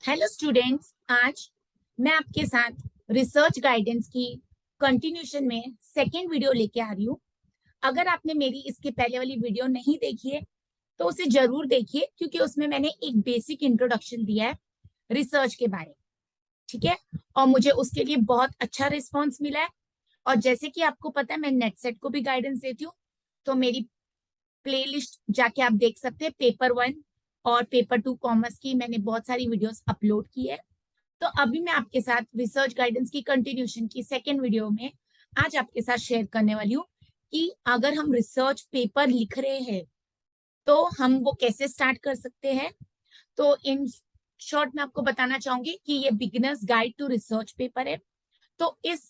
Hello students, आज मैं आपके साथ रिसर्च गाइडेंस की कंटिन्यूशन में सेकेंड वीडियो लेके आ रही हूँ। अगर आपने मेरी इसके पहले वाली वीडियो नहीं देखी है तो उसे जरूर देखिए, क्योंकि उसमें मैंने एक बेसिक इंट्रोडक्शन दिया है रिसर्च के बारे में। ठीक है, और मुझे उसके लिए बहुत अच्छा रिस्पॉन्स मिला है। और जैसे कि आपको पता है, मैं नेटसेट को भी गाइडेंस देती हूँ, तो मेरी प्लेलिस्ट जाके आप देख सकते हैं। पेपर 1 और पेपर 2 कॉमर्स की मैंने बहुत सारी वीडियोस अपलोड की है। तो अभी मैं आपके साथ रिसर्च गाइडेंस की कंटिन्यूशन की सेकेंड वीडियो में आज आपके साथ शेयर करने वाली हूँ कि अगर हम रिसर्च पेपर लिख रहे हैं तो हम वो कैसे स्टार्ट कर सकते हैं। तो इन शॉर्ट में आपको बताना चाहूंगी कि ये beginners guide to research paper है। तो इस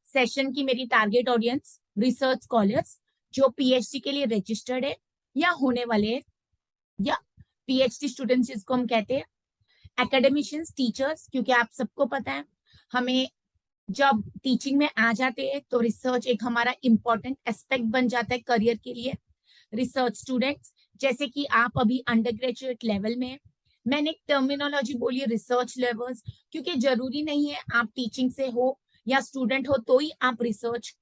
सेशन की मेरी टारगेट ऑडियंस रिसर्च स्कॉलर्स जो पीएचडी के लिए रजिस्टर्ड है या होने वाले हैं, या पीएचडी स्टूडेंट्स जिसको हम कहते हैं, एकेडमिशियंस, टीचर्स, क्योंकि आप सबको पता है हमें जब टीचिंग में आ जाते हैं तो रिसर्च एक हमारा इंपॉर्टेंट एस्पेक्ट बन जाता है करियर के लिए। रिसर्च स्टूडेंट्स, जैसे कि आप अभी अंडर ग्रेजुएट लेवल में है, मैंने एक टर्मिनोलॉजी बोली है रिसर्च लेवल्स, क्योंकि जरूरी नहीं है आप टीचिंग से हो या स्टूडेंट हो तो ही आप रिसर्च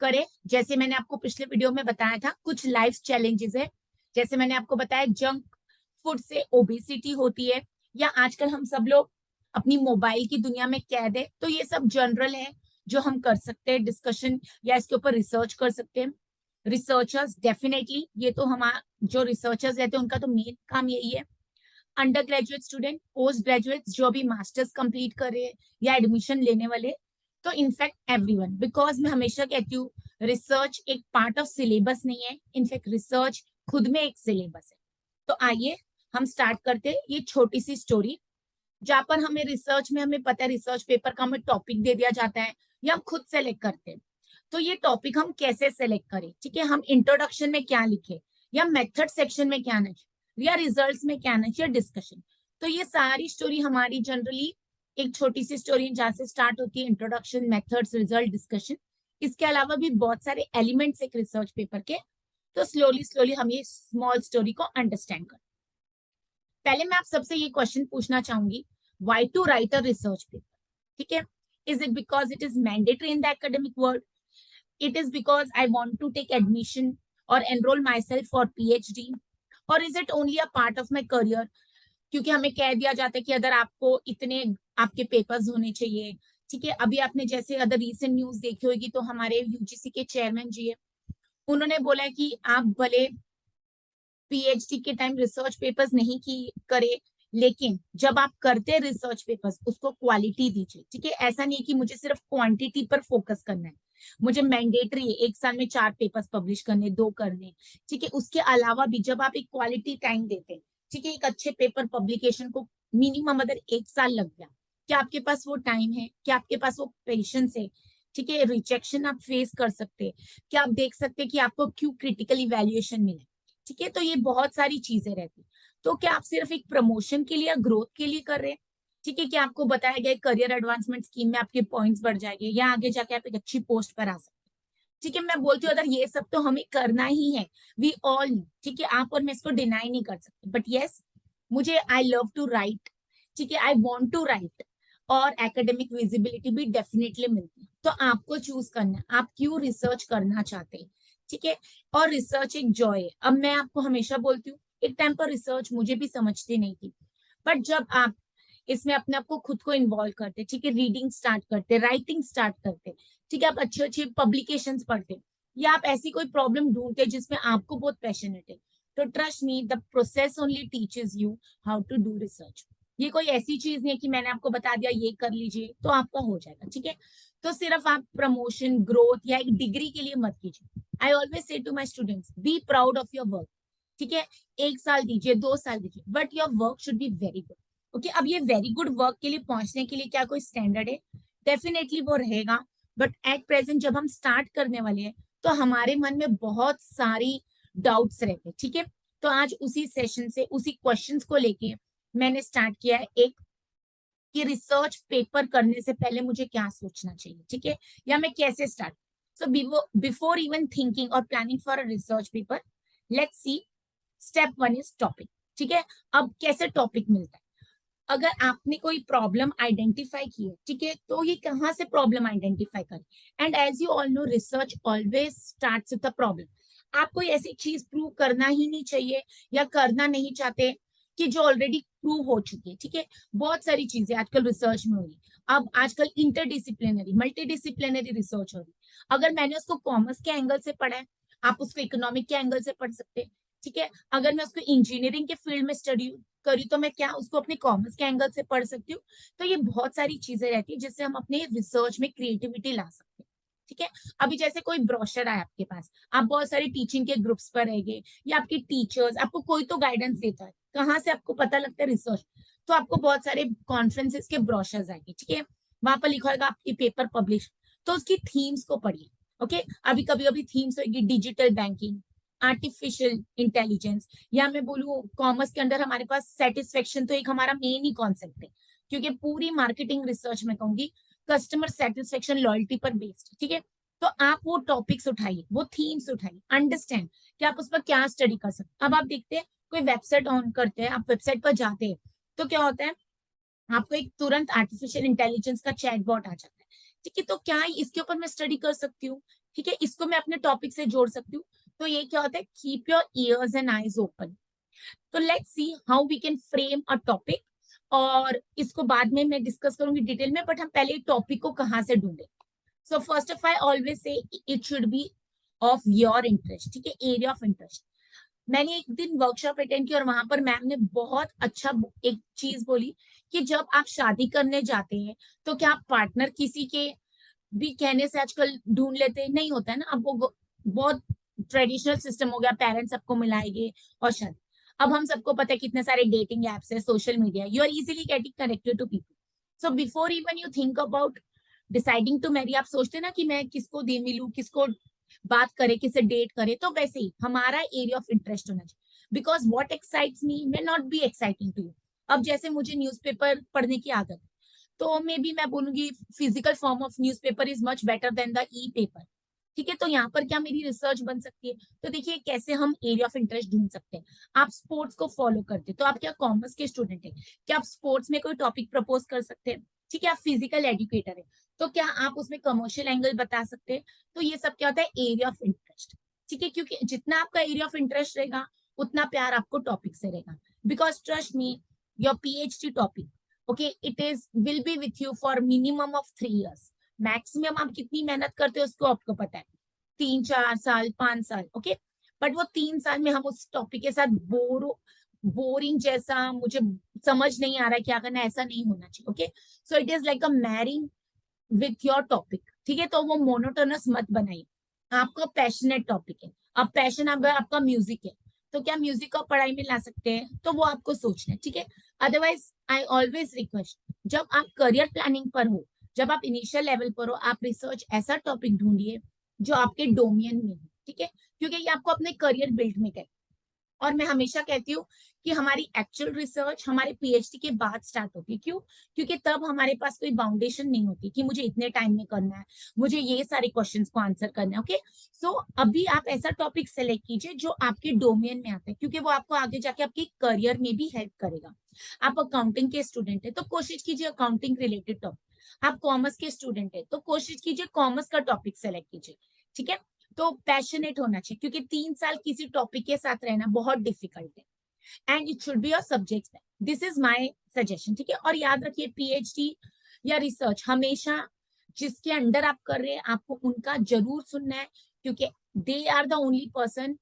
करें। जैसे मैंने आपको पिछले वीडियो में बताया था, कुछ लाइफ चैलेंजेस है। जैसे मैंने आपको बताया, जंक फूड से ओबेसिटी होती है, या आजकल हम सब लोग अपनी मोबाइल की दुनिया में कैद है। तो ये सब जनरल है जो हम कर सकते हैं डिस्कशन, या इसके ऊपर रिसर्च कर सकते हैं। रिसर्चर्स डेफिनेटली, ये तो हम जो रिसर्चर्स रहते हैं उनका तो मेन काम यही है। Under graduate student, post graduate जो भी मास्टर्स कंप्लीट कर रहे हैं या एडमिशन लेने वाले, तो इनफैक्ट एवरीवन, बिकॉज मैं हमेशा कहती हूँ रिसर्च एक पार्ट ऑफ सिलेबस नहीं है, इनफैक्ट रिसर्च खुद में एक सिलेबस है। तो आइए हम स्टार्ट करते हैं ये छोटी सी स्टोरी, जहां पर हमें रिसर्च में हमें पता है रिसर्च पेपर का हमें टॉपिक दे दिया जाता है या हम खुद सेलेक्ट करते हैं। तो ये टॉपिक हम कैसे सेलेक्ट करें, ठीक है, हम इंट्रोडक्शन में क्या लिखे, या मेथड सेक्शन में क्या लिखे, या रिजल्ट्स में क्या लिखे, या डिस्कशन। तो ये सारी स्टोरी हमारी जनरली एक छोटी सी स्टोरी जहां से स्टार्ट होती है, इंट्रोडक्शन, मेथड्स, रिजल्ट, डिस्कशन। इसके अलावा भी बहुत सारे एलिमेंट्स एक रिसर्च पेपर के। तो स्लोली स्लोली हम ये स्मॉल स्टोरी को अंडरस्टैंड करें। पहले मैं आप सबसे ये क्वेश्चन पूछना चाहूंगी, why to write a research paper? ठीक है, is it because it is mandatory in the academic world? It is because I want to take admission or enroll myself for PhD, or is it only a part of my career? क्योंकि हमें कह दिया जाता है कि अगर आपको इतने आपके पेपर्स होने चाहिए। ठीक है, अभी आपने जैसे अदर रीसेंट न्यूज देखी होगी, तो हमारे यूजीसी के चेयरमैन जी है, उन्होंने बोला है कि आप भले पीएचडी के टाइम रिसर्च पेपर्स नहीं की करे, लेकिन जब आप करते रिसर्च पेपर्स उसको क्वालिटी दीजिए। ठीक है, ऐसा नहीं कि मुझे सिर्फ क्वांटिटी पर फोकस करना है, मुझे मैंडेटरी है 1 साल में 4 पेपर्स पब्लिश करने, 2 करने। ठीक है, उसके अलावा भी जब आप एक क्वालिटी टाइम देते हैं, ठीक है, एक अच्छे पेपर पब्लिकेशन को मिनिमम अगर 1 साल लग गया, क्या आपके पास वो टाइम है, क्या आपके पास वो पेशेंस है? ठीक है, रिजेक्शन आप फेस कर सकते हैं, क्या आप देख सकते हैं कि आपको क्यों क्रिटिकल इवेल्युएशन मिले? ठीक है, तो ये बहुत सारी चीजें रहती। तो क्या आप सिर्फ एक प्रमोशन के लिए या ग्रोथ के लिए कर रहे हैं? ठीक है, कि आपको बताया गया करियर एडवांसमेंट स्कीम में आपके पॉइंट्स बढ़ जाएंगे या आगे जाके आप एक अच्छी पोस्ट पर आ सकते हैं। ठीक है, मैं बोलती हूँ अगर ये सब तो हमें करना ही है, वी ऑल, ठीक है, आप और मैं इसको डिनाई नहीं कर सकते, बट यस, मुझे आई लव टू राइट, ठीक है, आई वॉन्ट टू राइट, और एकेडमिक विजिबिलिटी भी डेफिनेटली मिलती है। तो आपको चूज करना है आप क्यों रिसर्च करना चाहते हैं। ठीक है, और रिसर्च एक जॉय है। अब मैं आपको हमेशा बोलती हूँ, एक टाइम पर रिसर्च मुझे भी समझती नहीं थी, बट जब आप इसमें अपने आप को खुद को इन्वॉल्व करते, ठीक है, रीडिंग स्टार्ट करते, राइटिंग स्टार्ट करते, ठीक है, आप अच्छे अच्छे पब्लिकेशंस पढ़ते, या आप ऐसी कोई प्रॉब्लम ढूंढते जिसमें आपको बहुत पैशनेट है, तो trust me, the process only teaches you how to do research. ये कोई ऐसी चीज नहीं है कि मैंने आपको बता दिया ये कर लीजिए तो आपका हो जाएगा। ठीक है, तो सिर्फ आप प्रमोशन, ग्रोथ या एक डिग्री के लिए मत कीजिए। I always say to my students, be proud of your work. ठीक है, 1 साल दीजिए, 2 साल दीजिए, but your work should be very good. Okay, अब ये वेरी गुड वर्क के लिए पहुंचने के लिए क्या कोई स्टैंडर्ड है? डेफिनेटली वो रहेगा, बट एट प्रेजेंट जब हम स्टार्ट करने वाले हैं तो हमारे मन में बहुत सारी डाउट्स रहते हैं। ठीक है, तो आज उसी सेशन से उसी क्वेश्चंस को लेके मैंने स्टार्ट किया है एक, कि रिसर्च पेपर करने से पहले मुझे क्या सोचना चाहिए। ठीक है, या मैं कैसे start. So before even thinking or planning for a research paper, let's see, step 1 is topic. ठीक है, अब कैसे टॉपिक मिलता है? अगर आपने कोई प्रॉब्लम आइडेंटिफाई की है, ठीक है, तो ये कहाँ से प्रॉब्लम आइडेंटिफाई करें? And as you all know, research always starts with the problem. आप कोई ऐसी चीज प्रूव करना ही नहीं चाहिए या करना नहीं चाहते कि जो ऑलरेडी प्रूव हो चुकी है, ठीक है। बहुत सारी चीजें आजकल रिसर्च में हो रही है। अब आजकल इंटरडिसिप्लिनरी, मल्टीडिसिप्लिनरी रिसर्च हो रही है। अगर मैंने उसको कॉमर्स के एंगल से पढ़ा है, आप उसको इकोनॉमिक के एंगल से पढ़ सकते हैं, ठीक है। अगर मैं उसको इंजीनियरिंग के फील्ड में स्टडी करी तो मैं क्या उसको अपने कॉमर्स के एंगल से पढ़ सकती हूँ। तो ये बहुत सारी चीजें रहती है जिससे हम अपने रिसर्च में क्रिएटिविटी ला सकते हैं, ठीक है। अभी जैसे कोई ब्रोशर है आपके पास, आप बहुत सारे टीचिंग के ग्रुप्स पर रहेंगे या आपके टीचर्स, आपको कोई तो गाइडेंस देता है, कहाँ से आपको पता लगता है रिसर्च? तो आपको बहुत सारे कॉन्फ्रेंसेस के ब्रोशर्स आएंगे, ठीक है। वहां पर लिखा होगा आपकी पेपर पब्लिश, तो उसकी थीम्स को पढ़िए। ओके, अभी कभी कभी थीम्स होगी डिजिटल बैंकिंग, आर्टिफिशियल इंटेलिजेंस, या मैं बोलूँ कॉमर्स के अंदर हमारे पास सेटिस्फेक्शन तो एक हमारा मेन ही कॉन्सेप्ट है, क्योंकि पूरी मार्केटिंग रिसर्च में कहूंगी कस्टमर सेटिस्फेक्शन लॉयल्टी पर बेस्ड, ठीक है। तो आप वो टॉपिक्स उठाइए, वो थीम्स उठाइए, अंडरस्टैंड कि आप उस पर क्या स्टडी कर सकते हैं। अब आप देखते हैं कोई वेबसाइट ऑन करते हैं, आप वेबसाइट पर जाते हैं, तो क्या होता है, आपको एक तुरंत आर्टिफिशियल इंटेलिजेंस का चैटबॉट आ जाता है, ठीक है। तो क्या इसके ऊपर मैं स्टडी कर सकती हूँ, ठीक है, इसको मैं अपने टॉपिक से जोड़ सकती हूँ। तो ये क्या होता है, keep your ears and eyes open. तो let's see how we can frame a topic, और इसको बाद में मैं डिस्कस करूंगी डिटेल में, बट हम पहले टॉपिक को कहाँ से ढूंढे। So first of I always से it should be of your interest, ठीक है, एरिया ऑफ इंटरेस्ट। मैंने एक दिन वर्कशॉप अटेंड की और वहां पर मैम ने बहुत अच्छा एक चीज बोली कि जब आप शादी करने जाते हैं तो क्या आप पार्टनर किसी के भी कहने से आजकल ढूंढ लेते हैं? नहीं होता है ना। अब वो बहुत ट्रेडिशनल सिस्टम हो गया, पेरेंट्स सबको मिलाएंगे और शादी। अब हम सबको पता है कितने सारे डेटिंग एप्स है, social media, you are easily getting connected to people. So before even you think about deciding to marry, आप सोचते ना कि मैं किसको दे मिलूं, किसको बात करे, किसे डेट करे। तो वैसे ही हमारा एरिया ऑफ इंटरेस्ट होना चाहिए, because what excites me may not be exciting to you. अब जैसे मुझे न्यूज़पेपर पढ़ने की आदत है, तो मे बी मैं बोलूंगी physical form of newspaper is much better than the E paper, ठीक है। तो यहाँ पर क्या मेरी रिसर्च बन सकती है? तो देखिए कैसे हम एरिया ऑफ इंटरेस्ट ढूंढ सकते हैं। आप स्पोर्ट्स को फॉलो करते हैं, तो आप क्या कॉमर्स के स्टूडेंट है, क्या आप स्पोर्ट्स में कोई टॉपिक प्रपोज कर सकते हैं? ठीक है, आप फिजिकल एजुकेटर है, तो क्या आप उसमें कमर्शियल एंगल बता सकते हैं? तो ये सब क्या होता है, एरिया ऑफ इंटरेस्ट, ठीक है। क्योंकि जितना आपका एरिया ऑफ इंटरेस्ट रहेगा उतना प्यार आपको टॉपिक से रहेगा। Because trust me, your PhD topic, okay, it is will be with you for minimum of 3 years। Maximum आप कितनी मेहनत करते हो उसको आपको पता है, 3 4 साल 5 साल, ओके। बट वो 3 साल में हम उस टॉपिक के साथ बोरिंग जैसा, मुझे समझ नहीं आ रहा है क्या करना है, ऐसा नहीं होना चाहिए, okay. So it is like a marrying with your topic, ठीक है। तो वो मोनोटोनस मत बनाइए, आपका पैशनेट टॉपिक है। अब पैशन अगर आपका म्यूजिक है, तो क्या म्यूजिक को पढ़ाई में ला सकते हैं? तो वो आपको सोचना है, ठीक है। अदरवाइज आई ऑलवेज रिक्वेस्ट, जब आप करियर प्लानिंग पर हो, जब आप इनिशियल लेवल पर हो, आप रिसर्च ऐसा टॉपिक ढूंढिए जो आपके डोमेन में हो, ठीक है। क्योंकि ये आपको अपने करियर बिल्ड में करें। और मैं हमेशा कहती हूँ कि हमारी एक्चुअल रिसर्च हमारे पीएचडी के बाद स्टार्ट होती है। क्यों? क्योंकि तब हमारे पास कोई बाउंडेशन नहीं होती कि मुझे इतने टाइम में करना है, मुझे ये सारे क्वेश्चंस को आंसर करना है, ओके। सो अभी आप ऐसा टॉपिक सेलेक्ट कीजिए जो आपके डोमेन में आता है, क्योंकि वो आपको आगे जाके आपके करियर में भी हेल्प करेगा। आप अकाउंटिंग के स्टूडेंट है तो कोशिश कीजिए अकाउंटिंग रिलेटेड टॉपिक। आप कॉमर्स के स्टूडेंट है तो कोशिश कीजिए कॉमर्स का टॉपिक सेलेक्ट कीजिए, ठीक है। तो पैशनेट होना चाहिए, क्योंकि 3 साल किसी टॉपिक के साथ रहना बहुत डिफिकल्ट है, and it should be your subject. This is my suggestion, ठीक है। और याद रखिए पीएचडी या रिसर्च हमेशा जिसके अंडर आप कर रहे हैं आपको उनका जरूर सुनना है, क्योंकि they are the only person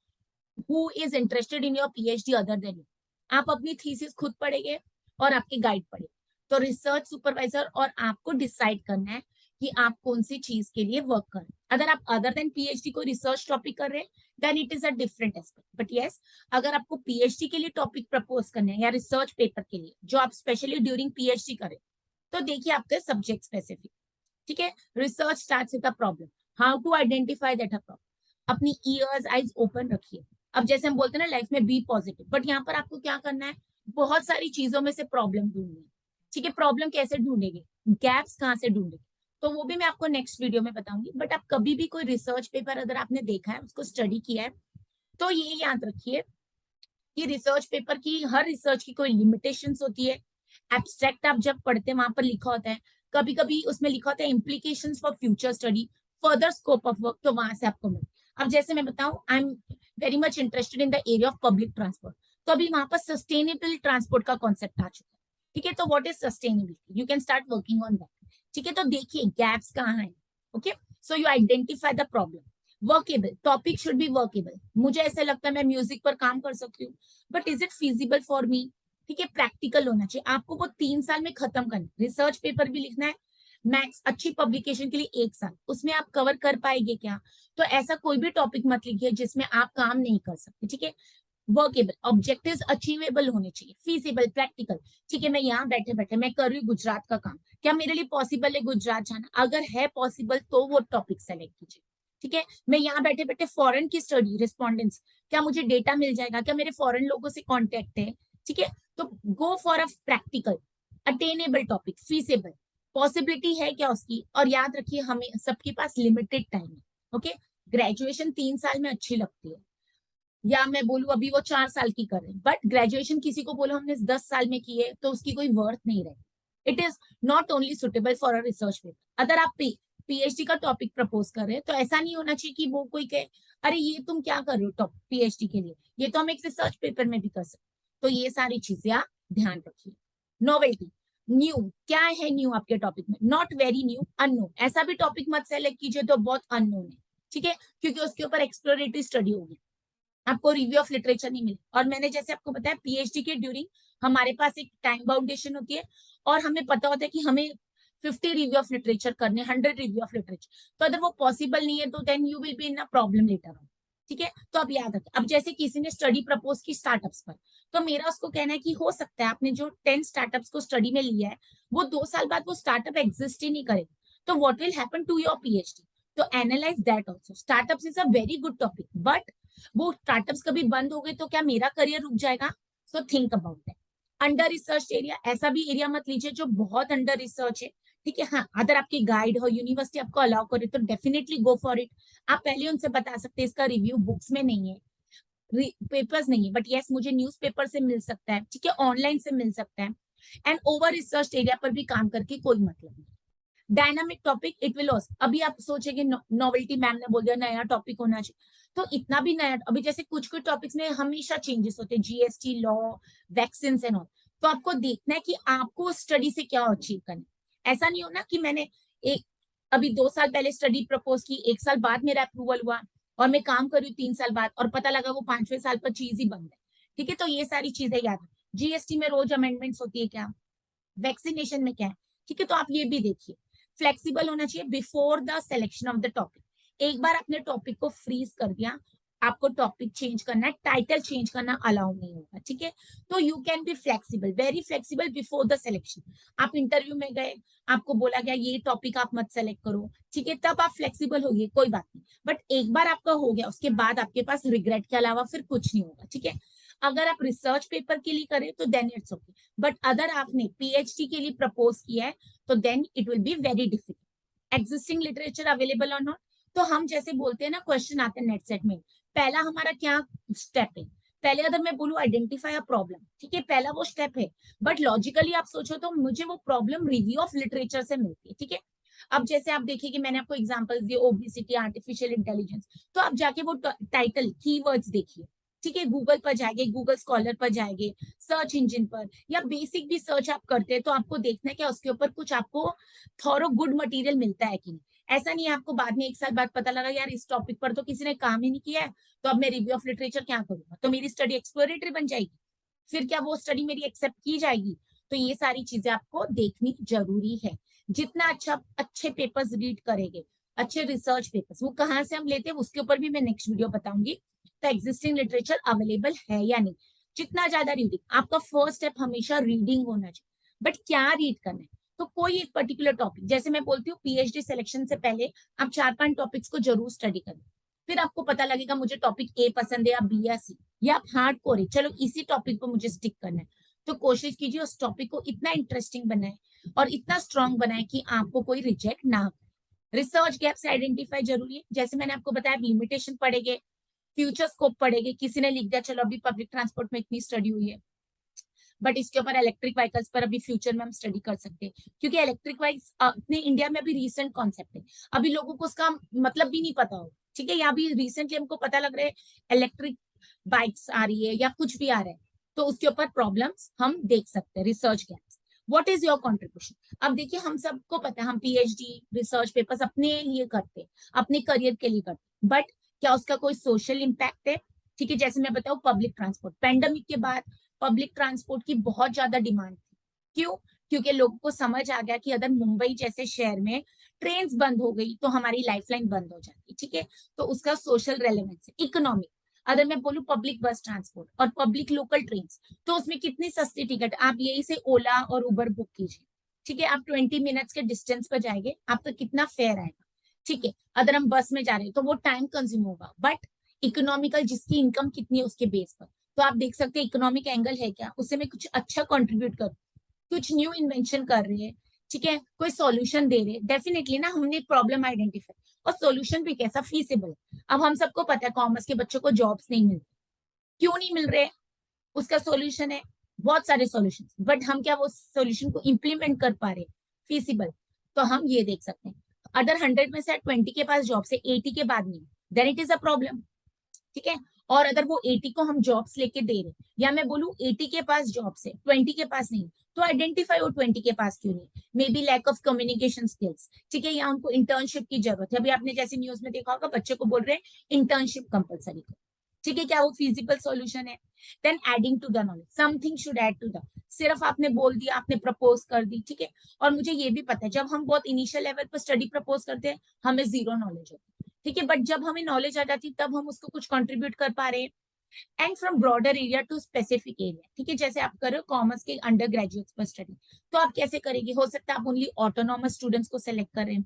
who is interested in your PhD other than you. आप अपनी थीसिस खुद पढ़ेंगे और आपके गाइड पढ़े, तो रिसर्च सुपरवाइजर और आपको डिसाइड करना है कि आप कौन सी चीज के लिए वर्क करें। अगर आप अदर देन पीएचडी को रिसर्च टॉपिक कर रहे हैं then it is a different aspect, but yes, अगर आपको पीएचडी के लिए टॉपिक प्रपोज करना है या रिसर्च पेपर के लिए जो आप स्पेशली ड्यूरिंग पीएचडी करें, तो देखिए आपके सब्जेक्ट स्पेसिफिक, ठीक है। Research starts with a problem, how to identify that a problem. अपनी ईयर्स आइज ओपन रखिए। अब जैसे हम बोलते हैं ना लाइफ में बी पॉजिटिव, बट यहाँ पर आपको क्या करना है, बहुत सारी चीजों में से प्रॉब्लम ढूंढनी है, ठीक है। प्रॉब्लम कैसे ढूंढेंगे, गैप्स कहाँ से ढूंढेंगे, तो वो भी मैं आपको नेक्स्ट वीडियो में बताऊंगी। बट आप कभी भी कोई रिसर्च पेपर अगर आपने देखा है, उसको स्टडी किया है, तो ये याद रखिए कि रिसर्च पेपर की, हर रिसर्च की कोई लिमिटेशंस होती है, एब्स्ट्रैक्ट आप जब पढ़ते हैं वहां पर लिखा होता है, कभी कभी उसमें लिखा होता है implications for future study, further scope of work, तो वहां से आपको मिले। अब जैसे मैं बताऊं, I am very much interested in the area of public transport, तो अभी वहां पर सस्टेनेबल ट्रांसपोर्ट का कॉन्सेप्ट आ चुका है। ठीक है, तो what is sustainability, you can start working on that. ठीक है, तो देखिए गैप्स कहाँ है। Okay, so you identify the problem. Workable, topic should be workable. मुझे ऐसा लगता है मैं म्यूजिक पर काम कर सकती हूँ, but is it feasible for me. ठीक है, प्रैक्टिकल होना चाहिए, आपको वो 3 साल में खत्म करना, रिसर्च पेपर भी लिखना है, मैक्स अच्छी पब्लिकेशन के लिए 1 साल, उसमें आप कवर कर पाएंगे क्या? तो ऐसा कोई भी टॉपिक मत लिखिए जिसमें आप काम नहीं कर सकते। ठीक है, वर्केबल, ऑब्जेक्टिव्स अचीवेबल होने चाहिए, फीजिबल, प्रैक्टिकल। ठीक है, मैं यहाँ बैठे बैठे मैं कर रही हूँ गुजरात का काम, क्या मेरे लिए पॉसिबल है गुजरात जाना? अगर है पॉसिबल तो वो टॉपिक सेलेक्ट कीजिए। ठीक है, मैं यहाँ बैठे बैठे फॉरेन की स्टडी, रिस्पॉन्डेंट्स, क्या मुझे डेटा मिल जाएगा? क्या मेरे फॉरेन लोगों से कॉन्टेक्ट है? ठीक है, तो go for a practical, attainable topic, feasible, possibility है क्या उसकी? और याद रखिए हमें सबके पास लिमिटेड टाइम है। ओके, ग्रेजुएशन 3 साल में अच्छी लगती है, या मैं बोलूं अभी वो 4 साल की कर रहे हैं, बट ग्रेजुएशन किसी को बोलो हमने 10 साल में की है तो उसकी कोई वर्थ नहीं रही। It is not only suitable for a research paper. अगर आप पीएचडी का टॉपिक प्रपोज कर रहे हैं तो ऐसा नहीं होना चाहिए कि वो कोई कहे अरे ये तुम क्या कर रहे हो पीएचडी के लिए, ये तो हम एक रिसर्च पेपर में भी कर सकते। तो ये सारी चीजें आप ध्यान रखिए। नोवेल्टी, न्यू, क्या है न्यू आपके टॉपिक में? नॉट वेरी न्यू, अननोन, ऐसा भी टॉपिक मत सेलेक्ट कीजिए तो बहुत अननोन है। ठीक है, क्योंकि उसके ऊपर एक्सप्लोरेटरी स्टडी होगी, आपको रिव्यू ऑफ लिटरेचर नहीं मिले। और मैंने जैसे आपको बताया पीएचडी के ड्यूरिंग हमारे पास एक टाइम बाउंडेशन होती है, और हमें पता होता है कि हमें 50 रिव्यू ऑफ लिटरेचर करने, 100 रिव्यू ऑफ लिटरेचर, तो अगर वो पॉसिबल नहीं है तो then you will be in a problem later on. ठीक है, तो अब याद रखें, अब जैसे किसी ने स्टडी प्रपोज की स्टार्टअप्स पर, तो मेरा उसको कहना है कि हो सकता है आपने जो 10 स्टार्टअप्स को स्टडी में लिया है वो 2 साल बाद वो स्टार्टअप एग्जिस्ट ही नहीं करेगा, तो what will happen to your PhD? तो analyse that also. Startups is a very good topic, but वो स्टार्टअप्स कभी बंद हो गए तो क्या मेरा करियर रुक जाएगा? So think about that. Under research area, ऐसा भी एरिया मत लीजिए जो बहुत अंडर रिसर्च है। ठीक है, हाँ, अगर आपकी गाइड हो, यूनिवर्सिटी आपको अलाउ करे तो डेफिनेटली गो फॉर इट। आप पहले उनसे बता सकते हैं इसका रिव्यू बुक्स में नहीं है, पेपर्स नहीं है, बट यस मुझे न्यूज़पेपर से मिल सकता है। ठीक है, ऑनलाइन से मिल सकता है। एंड ओवर रिसर्च एरिया पर भी काम करके कोई मतलब नहीं। Dynamic topic, it will also, अभी आप सोचेंगे नॉवेल्टी, मैम ने बोल दिया नया टॉपिक होना चाहिए, तो इतना भी नया, अभी जैसे कुछ कुछ टॉपिक्स में हमेशा चेंजेस होते हैं, GST law, vaccine and all, तो आपको देखना है कि आपको स्टडी से क्या अचीव करना है। ऐसा नहीं होना कि मैंने एक अभी 2 साल पहले स्टडी प्रपोज की, 1 साल बाद मेरा अप्रूवल हुआ और मैं काम कर रही हूँ 3 साल बाद, और पता लगा वो 5वें साल पर चीज ही बंद है। ठीक है, तो ये सारी चीजें याद रखें। जीएसटी में रोज अमेंडमेंट्स होती है क्या, वैक्सीनेशन में क्या है। ठीक है, तो आप ये भी देखिए। फ्लेक्सिबल होना चाहिए before the selection of the topic. एक बार आपने टॉपिक को फ्रीज कर दिया, आपको टॉपिक चेंज करना है, टाइटल चेंज करना अलाउ नहीं होगा। ठीक है, तो you can be flexible, very flexible before the selection. आप इंटरव्यू में गए, आपको बोला गया ये टॉपिक आप मत सेलेक्ट करो, ठीक है, तब आप फ्लेक्सिबल होइए, कोई बात नहीं। बट एक बार आपका हो गया, उसके बाद आपके पास रिग्रेट के अलावा फिर कुछ नहीं होगा। ठीक है, अगर आप रिसर्च पेपर के लिए करें तो देन इट्स ओके, बट अगर आपने पीएचडी के लिए प्रपोज किया है तो then it will be very difficult. Existing literature available और नॉट, तो हम जैसे बोलते हैं ना, क्वेश्चन आते हैं नेट सेट में, पहला हमारा क्या स्टेप है? पहले अगर मैं बोलूं आइडेंटिफाई अ प्रॉब्लम, ठीक है, पहला वो स्टेप है, बट लॉजिकली आप सोचो तो मुझे वो प्रॉब्लम रिव्यू ऑफ लिटरेचर से मिलती है। ठीक है, अब जैसे आप देखिए कि मैंने आपको एग्जांपल्स दिए, ओबेसिटी, आर्टिफिशियल इंटेलिजेंस, तो आप जाके वो टाइटल कीवर्ड्स देखिए। ठीक है, गूगल पर जाएंगे, गूगल स्कॉलर पर जाएंगे, सर्च इंजन पर, या बेसिक भी सर्च आप करते हैं तो आपको देखना है कि उसके ऊपर कुछ आपको थॉरो गुड मटेरियल मिलता है कि नहीं। ऐसा नहीं है आपको बाद में 1 साल बाद पता लगा यार इस टॉपिक पर तो किसी ने काम ही नहीं किया है, तो अब मैं रिव्यू ऑफ लिटरेचर क्या करूंगा, तो मेरी स्टडी एक्सप्लोरेटरी बन जाएगी, फिर क्या वो स्टडी मेरी एक्सेप्ट की जाएगी? तो ये सारी चीजें आपको देखनी जरूरी है। जितना अच्छा अच्छे पेपर्स रीड करेंगे, अच्छे रिसर्च पेपर्स, वो कहाँ से हम लेते हैं उसके ऊपर भी मैं नेक्स्ट वीडियो बताऊंगी। तो एग्जिस्टिंग लिटरेचर अवेलेबल है या नहीं, जितना ज्यादा रीडिंग, आपका फर्स्ट स्टेप हमेशा रीडिंग होना चाहिए, बट क्या रीड करना है? तो कोई एक पर्टिकुलर टॉपिक, जैसे मैं बोलती हूँ पीएचडी सिलेक्शन से पहले आप 4-5 टॉपिक्स को जरूर स्टडी करें, फिर आपको पता लगेगा मुझे टॉपिक ए पसंद है या बी या सी, या आप हार्ड कोर है, चलो इसी टॉपिक पर मुझे स्टिक करना है, तो कोशिश कीजिए उस टॉपिक को इतना इंटरेस्टिंग बनाए और इतना स्ट्रांग बनाए कि आपको कोई रिजेक्ट ना करे। रिसर्च गैप्स आइडेंटिफाई जरूरी है, जैसे मैंने आपको बताया लिमिटेशन पढ़ेंगे, फ्यूचर स्कोप पढ़ेंगे, किसी ने लिख दिया चलो अभी पब्लिक ट्रांसपोर्ट में इतनी स्टडी हुई है, बट इसके ऊपर इलेक्ट्रिक व्हीकल्स पर अभी फ्यूचर में हम स्टडी कर सकते हैं, क्योंकि इलेक्ट्रिक व्हीकल्स अपने इंडिया में अभी रिसेंट कॉन्सेप्ट है, अभी लोगों को उसका मतलब भी नहीं पता हो, ठीक है। यहाँ भी रिसेंटली हमको पता लग रहा है इलेक्ट्रिक बाइक्स आ रही है या कुछ भी आ रहा है, तो उसके ऊपर प्रॉब्लम्स हम देख सकते हैं, research gaps. What is your contribution? अब देखिए, हम सबको पता है हम पीएचडी रिसर्च पेपर्स अपने लिए करते हैं, अपने करियर के लिए करते हैं, बट क्या उसका कोई सोशल इम्पैक्ट है? ठीक है, जैसे मैं बताऊं पब्लिक ट्रांसपोर्ट, पैंडेमिक के बाद पब्लिक ट्रांसपोर्ट की बहुत ज्यादा डिमांड थी। क्यों? क्योंकि लोगों को समझ आ गया कि अगर मुंबई जैसे शहर में ट्रेन बंद हो गई तो हमारी लाइफलाइन बंद हो जाती, ठीक है। तो उसका सोशल रेलेवेंस, इकोनॉमिक। अगर मैं बोलूं पब्लिक बस ट्रांसपोर्ट और पब्लिक लोकल ट्रेन, तो उसमें कितनी सस्ती टिकट, आप यही से ओला और उबर बुक कीजिए, ठीक है। आप 20 मिनट्स के डिस्टेंस पर जाएंगे, आपका कितना फेयर आएगा, ठीक है। अगर हम बस में जा रहे हैं तो वो टाइम कंज्यूम होगा, बट इकोनॉमिकल, जिसकी इनकम कितनी है उसके बेस पर, तो आप देख सकते हैं इकोनॉमिक एंगल है क्या, उससे मैं कुछ अच्छा कंट्रीब्यूट कर, कुछ न्यू इन्वेंशन कर रहे हैं, ठीक है, कोई सॉल्यूशन दे रहे हैं, डेफिनेटली ना हमने प्रॉब्लम आइडेंटिफाई, और सॉल्यूशन भी कैसा, फीसिबल। अब हम सबको पता है कॉमर्स के बच्चों को जॉब्स नहीं मिलती, क्यों नहीं मिल रहे? उसका सॉल्यूशन है, बहुत सारे सॉल्यूशन, बट हम क्या वो सॉल्यूशन को इम्प्लीमेंट कर पा रहे, फीसिबल? तो हम ये देख सकते हैं, अगर 100 में से 20 के पास जॉब से 80 के बाद नहीं, then it is a problem, ठीक है। और अगर वो 80 को हम जॉब्स लेके दे रहे, या मैं बोलूं 80 के पास जॉब से 20 के पास नहीं, तो आइडेंटिफाई वो 20 के पास क्यों नहीं, may be lack of communication skills, ठीक है, या उनको इंटर्नशिप की जरूरत है। अभी आपने जैसे न्यूज में देखा होगा, बच्चे को बोल रहे हैं इंटर्नशिप कंपलसरी कर, ठीक है, क्या वो फिजिबल सॉल्यूशन है? Then adding to the knowledge, something should add to the, सिर्फ आपने बोल दिया, आपने प्रपोज कर दी, ठीक है। और मुझे ये भी पता है जब हम बहुत इनिशियल लेवल पर स्टडी प्रपोज करते हैं हमें जीरो नॉलेज होती है, ठीक है, बट जब हमें नॉलेज आ जाती तब हम उसको कुछ कंट्रीब्यूट कर पा रहे हैं। And from broader area to specific area, ठीक है, जैसे आप कर रहे हो कॉमर्स के अंडर ग्रेजुएट्स पर स्टडी, तो आप कैसे करेंगे? हो सकता है आप ओनली ऑटोनॉमस स्टूडेंट्स को सेलेक्ट करें,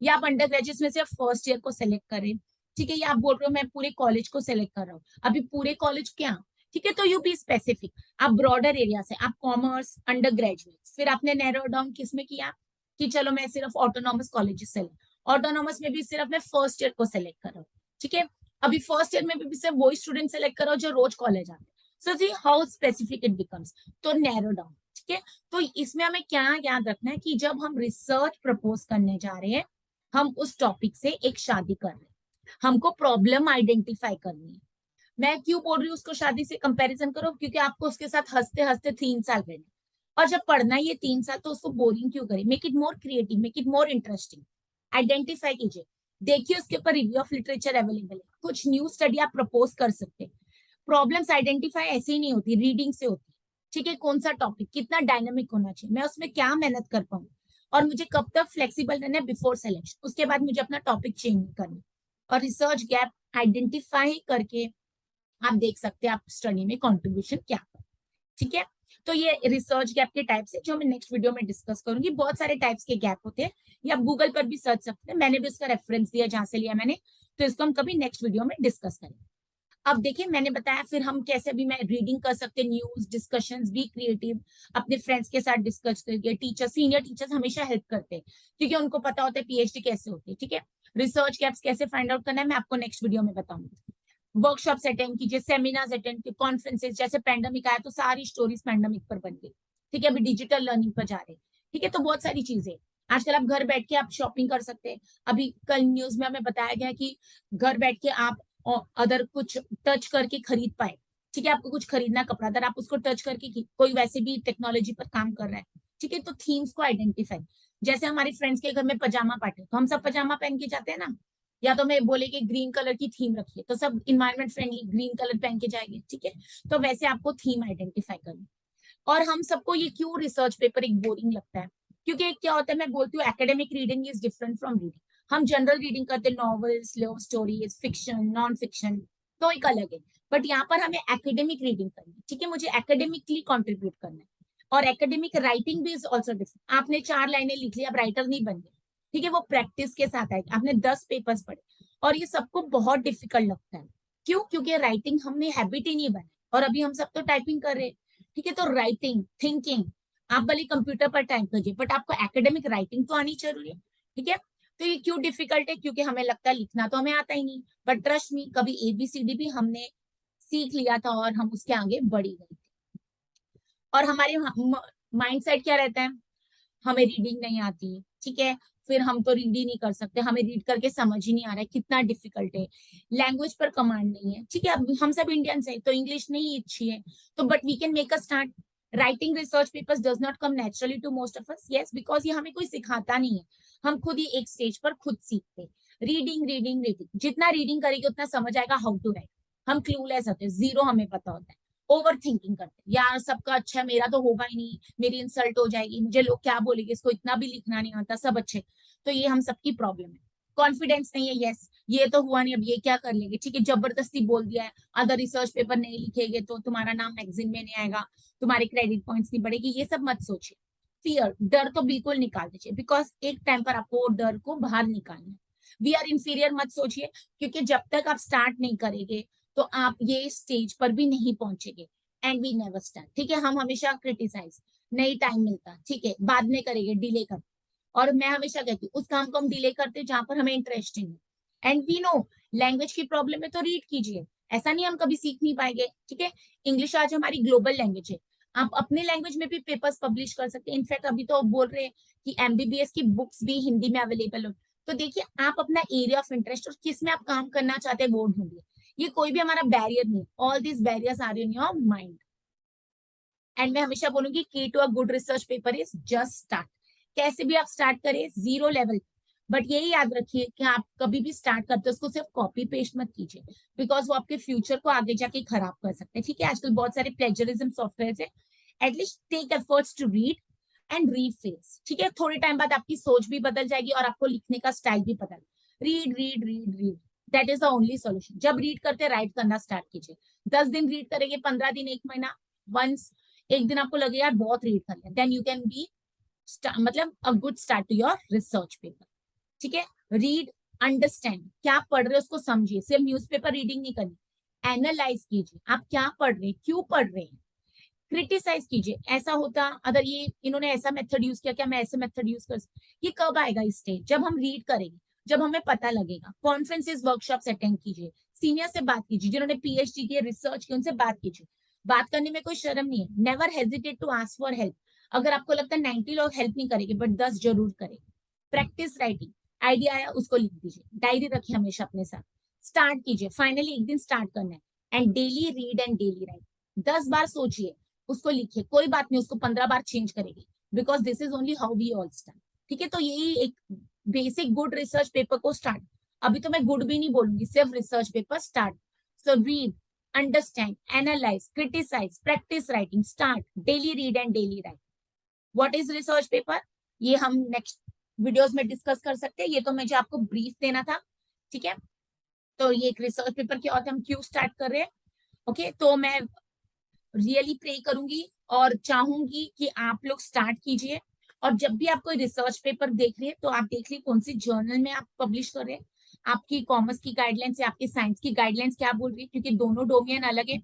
या आप अंडर ग्रेजुएट्स में से फर्स्ट ईयर को सेलेक्ट करें, ठीक है, या आप बोल रहे हो मैं पूरे कॉलेज को सेलेक्ट कर रहा हूँ, अभी पूरे कॉलेज क्या, ठीक है, तो यू बी स्पेसिफिक। आप ब्रॉडर एरिया से, आप कॉमर्स अंडर ग्रेजुएट, फिर आपने नैरो डाउन किसमें किया कि चलो मैं सिर्फ ऑटोनॉमस कॉलेज सेलेक्ट, ऑटोनॉमस में भी सिर्फ मैं फर्स्ट ईयर को सेलेक्ट कर रहा हूँ, ठीक है। अभी फर्स्ट ईयर में भी सिर्फ वही स्टूडेंट सेलेक्ट करो जो रोज कॉलेज आते हैं, so see how specific it becomes, तो नैरो डाउन, ठीक है। तो इसमें हमें क्या याद रखना है कि जब हम रिसर्च प्रपोज करने जा रहे हैं, हम उस टॉपिक से एक शादी कर रहे हैं, हमको प्रॉब्लम आइडेंटिफाई करनी है। मैं क्यों बोल रही हूँ उसको शादी से कंपैरिजन करो, क्योंकि आपको उसके साथ हंसते हंसते 3 साल रहना, और जब पढ़ना ही है 3 साल, तो उसको बोरिंग क्यों करें? Make it more creative, make it more interesting, identify कीजिए, देखिए उसके ऊपर रिव्यू ऑफ लिटरेचर अवेलेबल है, कुछ न्यू स्टडी आप प्रपोज कर सकते हैं। प्रॉब्लम्स आइडेंटिफाई ऐसे ही नहीं होती, रीडिंग से होती, ठीक है। कौन सा टॉपिक कितना डायनामिक होना चाहिए, मैं उसमें क्या मेहनत कर पाऊँ, और मुझे कब तक फ्लेक्सिबल रहना है बिफोर सिलेक्शन, उसके बाद मुझे अपना टॉपिक चेंज नहीं करना, और रिसर्च गैप आइडेंटिफाई करके आप देख सकते हैं आप स्टडी में कंट्रीब्यूशन क्या कर, ठीक है। तो ये रिसर्च गैप के टाइप्स है जो मैं नेक्स्ट वीडियो में डिस्कस करूंगी। बहुत सारे टाइप्स के गैप होते हैं, या आप गूगल पर भी सर्च सकते हैं, मैंने भी उसका रेफरेंस दिया जहां से लिया मैंने, तो इसको हम कभी नेक्स्ट वीडियो में डिस्कस करेंगे। अब देखिए मैंने बताया फिर हम कैसे भी मैं रीडिंग कर सकते हैं, न्यूज डिस्कशंस, बी क्रिएटिव, अपने फ्रेंड्स के साथ डिस्कस करके, टीचर सीनियर टीचर्स हमेशा हेल्प करते हैं क्योंकि उनको पता होता है पीएचडी कैसे होती है, ठीक है। रिसर्च गैप्स कैसे फाइंड आउट करना है मैं आपको नेक्स्ट वीडियो में बताऊंगी। वर्कशॉप्स अटेंड कीजिए, सेमिनार्स अटेंड कीजिए, कॉन्फ्रेंसेस, जैसे पैंडेमिक आया तो सारी स्टोरीज पैंडेमिक पर बन गई, ठीक है, अभी डिजिटल लर्निंग पर जा रहे हैं, ठीक है। तो बहुत सारी चीजें आजकल आप घर बैठ के आप शॉपिंग कर सकते हैं। अभी कल न्यूज में हमें बताया गया कि घर बैठ के आप अदर कुछ टच करके खरीद पाए, ठीक है, आपको कुछ खरीदना कपड़ा, अगर आप उसको टच करके, कोई वैसे भी टेक्नोलॉजी पर काम कर रहा है, ठीक है। तो थीम्स को आइडेंटिफाई, जैसे हमारी फ्रेंड्स के घर में पजामा पार्टी, तो हम सब पजामा पहन के जाते हैं ना, या तो मैं बोले कि ग्रीन कलर की थीम रखिए तो सब इन्वायरमेंट फ्रेंडली ग्रीन कलर पहन के जाएंगे, ठीक है। तो वैसे आपको थीम आइडेंटिफाई करनी। और हम सबको ये क्यों रिसर्च पेपर एक बोरिंग लगता है, क्योंकि एक क्या होता है, मैं बोलती हूँ academic reading is different from reading, हम जनरल रीडिंग करते हैं, novels, love stories, fiction, non fiction, तो एक अलग है। बट यहाँ पर हमें एकेडमिक रीडिंग करनी है, ठीक है, मुझे एकेडमिकली कॉन्ट्रीब्यूट करना है। और एकेडमिक राइटिंग भी इज ऑल्सो डिफरेंट, आपने 4 लाइनें लिख ली, आप राइटर नहीं बन गए, ठीक है, वो प्रैक्टिस के साथ आएगी, आपने 10 पेपर्स पढ़े, और ये सबको बहुत डिफिकल्ट लगता है। क्यों? क्योंकि राइटिंग हमने हैबिट ही नहीं बनाई, और अभी हम सब तो टाइपिंग कर रहे हैं, ठीक है। तो राइटिंग, थिंकिंग, आप भले कंप्यूटर पर टाइप कीजिए बट आपको एकेडमिक राइटिंग तो आनी जरूरी है, ठीक है। तो ये क्यों डिफिकल्ट है? क्योंकि हमें लगता है लिखना तो हमें आता ही नहीं, बट ट्रस्ट मी कभी एबीसीडी भी हमने सीख लिया था और हम उसके आगे बढ़ी गई थी। और हमारे माइंडसेट क्या रहता है, हमें रीडिंग नहीं आती, ठीक है, फिर हम तो रीड ही नहीं कर सकते, हमें रीड करके समझ ही नहीं आ रहा है, कितना डिफिकल्ट है, लैंग्वेज पर कमांड नहीं है, ठीक है, अब हम सब इंडियंस हैं तो इंग्लिश नहीं अच्छी है, तो but we can make a start. Writing research papers does not come naturally to most of us, yes, because ये हमें कोई सिखाता नहीं है, हम खुद ही एक स्टेज पर खुद सीखते हैं। रीडिंग रीडिंग रीडिंग, जितना रीडिंग करेंगे उतना समझ आएगा हाउ टू राइट। हम क्लूलेस होते हैं, जीरो हमें पता होता है, ओवर थिंकिंग करते हैं, यार सबका अच्छा है, मेरा तो होगा ही नहीं, मेरी इंसल्ट हो जाएगी, मुझे लोग क्या बोलेंगे, इसको इतना भी लिखना नहीं आता, सब अच्छे। तो ये हम सबकी प्रॉब्लम है। कॉन्फिडेंस नहीं है, यस, ये तो हुआ नहीं, अब ये क्या कर लेंगे, ठीक है, जबरदस्ती बोल दिया है, अगर रिसर्च पेपर नहीं लिखेगे तो तुम्हारा नाम मैगजीन में नहीं आएगा, तुम्हारे क्रेडिट पॉइंट्स नहीं बढ़ेगी, ये सब मत सोचिए। फियर, डर तो बिल्कुल निकाल दीजिए, बिकॉज एक टाइम पर आपको डर को बाहर निकालना है। वी आर इंफीरियर मत सोचिए, क्योंकि जब तक आप स्टार्ट नहीं करेंगे तो आप ये स्टेज पर भी नहीं पहुंचेंगे। एंड वी नेवर स्टार्ट, ठीक है, हम हमेशा क्रिटिसाइज, नहीं टाइम मिलता, ठीक है, बाद में करेंगे, डिले कर। और मैं हमेशा कहती हूँ उस काम को हम डिले करते हैं जहां पर हमें इंटरेस्ट नहीं है। एंड वी नो लैंग्वेज की प्रॉब्लम है तो रीड कीजिए, ऐसा नहीं हम कभी सीख नहीं पाएंगे, ठीक है। इंग्लिश आज हमारी ग्लोबल लैंग्वेज है, आप अपने लैंग्वेज में भी पेपर्स पब्लिश कर सकते हैं। इनफैक्ट अभी तो बोल रहे हैं कि एमबीबीएस की बुक्स भी हिंदी में अवेलेबल हो। तो देखिए, आप अपना एरिया ऑफ इंटरेस्ट और किस में आप काम करना चाहते हैं वो ढूंढिए, ये कोई भी हमारा बैरियर नहीं, all this barriers are in your mind. And मैं हमेशा बोलूंगी की to a good research paper is just start. कैसे भी आप स्टार्ट करें, जीरो लेवल, बट यही याद रखिए कि आप कभी भी स्टार्ट करते हो उसको सिर्फ कॉपी पेस्ट मत कीजिए, बिकॉज वो आपके फ्यूचर को आगे जाके खराब कर सकते हैं, ठीक है। आजकल बहुत सारे प्लेजरिज्म सॉफ्टवेयर है, at least take efforts to read and rephrase, ठीक है, थोड़ी टाइम बाद आपकी सोच भी बदल जाएगी और आपको लिखने का स्टाइल भी बदल। Read read read read, that is the only solution. जब रीड करते राइट करना स्टार्ट कीजिए, 10 दिन रीड करेंगे, 15 दिन, एक महीना, वंस एक दिन आपको लगे यार बहुत रीड कर लिया, देन यू कैन बी मतलब a good start to your research paper, ठीक है। रीड, अंडरस्टैंड, क्या पढ़ रहे हो उसको समझिए, सिर्फ न्यूज़पेपर रीडिंग नहीं करनी, एनालाइज कीजिए आप क्या पढ़ रहे हैं, क्यों पढ़ रहे हैं, क्रिटिसाइज कीजिए, ऐसा होता अगर ये इन्होंने ऐसा मेथड यूज किया, क्या मैं ऐसे मेथड यूज कर सकती। ये कब आएगा इस स्टेज, जब हम रीड करेंगे, जब हमें पता लगेगा। कॉन्फ्रेंसेस, वर्कशॉप्स अटेंड कीजिए, सीनियर से बात कीजिए, जिन्होंने पीएचडी की, रिसर्च की, उनसे बात कीजिए। बात करने में कोई शर्म नहीं है, never hesitate to ask for help. अगर आपको लगता है 90 लोग हेल्प नहीं करेंगे बट 10 जरूर करेंगे। प्रैक्टिस राइटिंग, आइडिया आया उसको लिख दीजिए, डायरी रखिए हमेशा अपने साथ, स्टार्ट कीजिए, फाइनली एक दिन स्टार्ट करना है। And daily read and daily write, 10 बार सोचिए, उसको लिखिए, कोई बात नहीं उसको 15 बार चेंज करेगी, because this is only how we all start, ठीक है। तो यही एक बेसिक गुड रिसर्च पेपर को स्टार्ट, अभी तो मैं गुड भी नहीं बोलूंगी, सिर्फ research paper start. So read, understand, analyse, criticise, practice writing, start, daily read and daily write. What is research paper, ये हम नेक्स्ट वीडियोस में डिस्कस कर सकते हैं, ये तो मुझे आपको ब्रीफ देना था, ठीक है। तो ये एक रिसर्च पेपर के और हम क्यों स्टार्ट कर रहे हैं, ओके। तो मैं रियली प्रे करूंगी और चाहूंगी कि आप लोग स्टार्ट कीजिए, और जब भी आप कोई रिसर्च पेपर देख रहे हैं तो आप देख लीजिए कौन सी जर्नल में आप पब्लिश कर रहे हैं, आपकी कॉमर्स की गाइडलाइंस या आपकी साइंस की गाइडलाइंस क्या बोल रही है, क्योंकि दोनों डोमेन अलग है।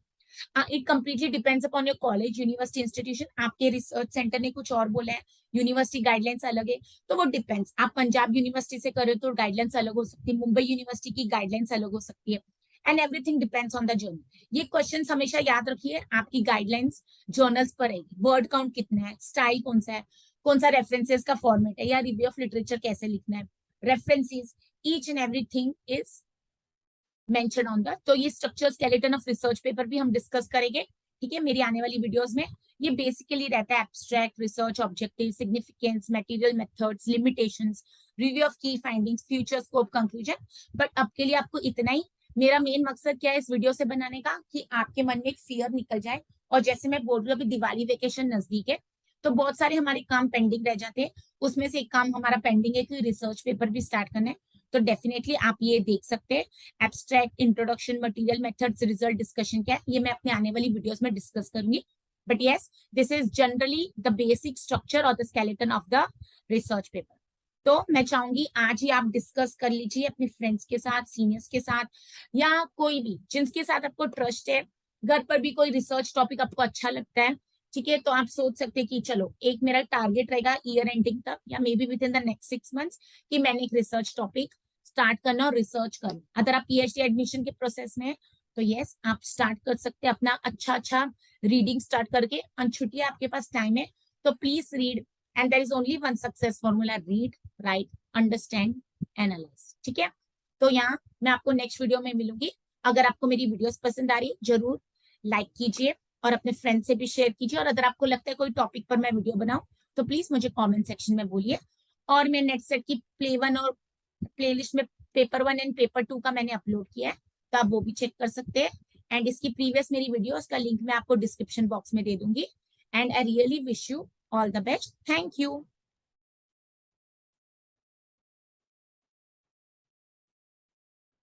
It completely depends upon your college, university, institution. आपके रिसर्च सेंटर ने कुछ और बोला है, यूनिवर्सिटी गाइडलाइंस अलग है, तो वो डिपेंड्स। आप पंजाब यूनिवर्सिटी से कर रहे हो तो गाइडलाइंस अलग हो सकती है, मुंबई यूनिवर्सिटी की गाइडलाइंस अलग हो सकती है, and everything depends on the journal. ये क्वेश्चन हमेशा याद रखिए, आपकी गाइडलाइंस जर्नल्स पर रहेगी, वर्ड काउंट कितना है, स्टाइल कौन सा है, कौन सा रेफरेंसेस का फॉर्मेट है, या रिव्यू ऑफ लिटरेचर कैसे लिखना है, references, each and everything is mention on the. तो ये structure skeleton of research paper भी हम डिस्कस करेंगे, ठीक है, मेरी आने वाली वीडियोस में। ये बेसिकली रहता है abstract, research objective, significance, material methods, limitations, review of की findings, future scope, conclusion. But अब के लिए आपको इतना ही। मेरा मेन मकसद क्या है इस वीडियो से बनाने का, कि आपके मन में एक फियर निकल जाए। और जैसे मैं बोल रही हूँ अभी दिवाली वेकेशन नजदीक है, तो बहुत सारे हमारे काम पेंडिंग रह जाते हैं, उसमें से एक काम हमारा पेंडिंग है कि रिसर्च पेपर भी स्टार्ट करना है। तो डेफिनेटली आप ये देख सकते हैं, abstract, introduction, material methods, result discussion क्या है, ये मैं अपने आने वाली वीडियोस में डिस्कस करूंगी। But yes, this is generally the basic structure और the skeleton of the research paper. तो मैं चाहूंगी आज ही आप डिस्कस कर लीजिए अपने फ्रेंड्स के साथ, सीनियर्स के साथ, या कोई भी जिनके साथ आपको ट्रस्ट है। घर पर भी कोई रिसर्च टॉपिक आपको अच्छा लगता है, ठीक है, तो आप सोच सकते हैं कि चलो एक मेरा टारगेट रहेगा ईयर एंडिंग तक, या may be with in the next 6 months, कि मैंने एक रिसर्च टॉपिक स्टार्ट करना और रिसर्च करना। अगर आप पीएचडी एडमिशन के प्रोसेस में तो यस, आप स्टार्ट कर सकते हैं अपना अच्छा रीडिंग स्टार्ट करके। और छुट्टियां आपके पास टाइम है, तो please read, and there is only one success formula, read, write, understand, analyse. ठीक है, तो यहाँ मैं आपको नेक्स्ट वीडियो में मिलूंगी। अगर आपको मेरी वीडियोस पसंद आ रही है, जरूर लाइक कीजिए और अपने फ्रेंड से भी शेयर कीजिए। और अगर आपको लगता है कोई टॉपिक पर मैं वीडियो बनाऊं, तो प्लीज मुझे कमेंट सेक्शन में बोलिए। और मैं नेट सेट की प्ले 1 और प्लेलिस्ट में पेपर 1 एंड पेपर 2 का मैंने अपलोड किया है, तो आप वो भी चेक कर सकते हैं। एंड इसकी प्रीवियस मेरी वीडियोस का लिंक मैं आपको डिस्क्रिप्शन बॉक्स में दे दूंगी। And I really wish you all the best. Thank you.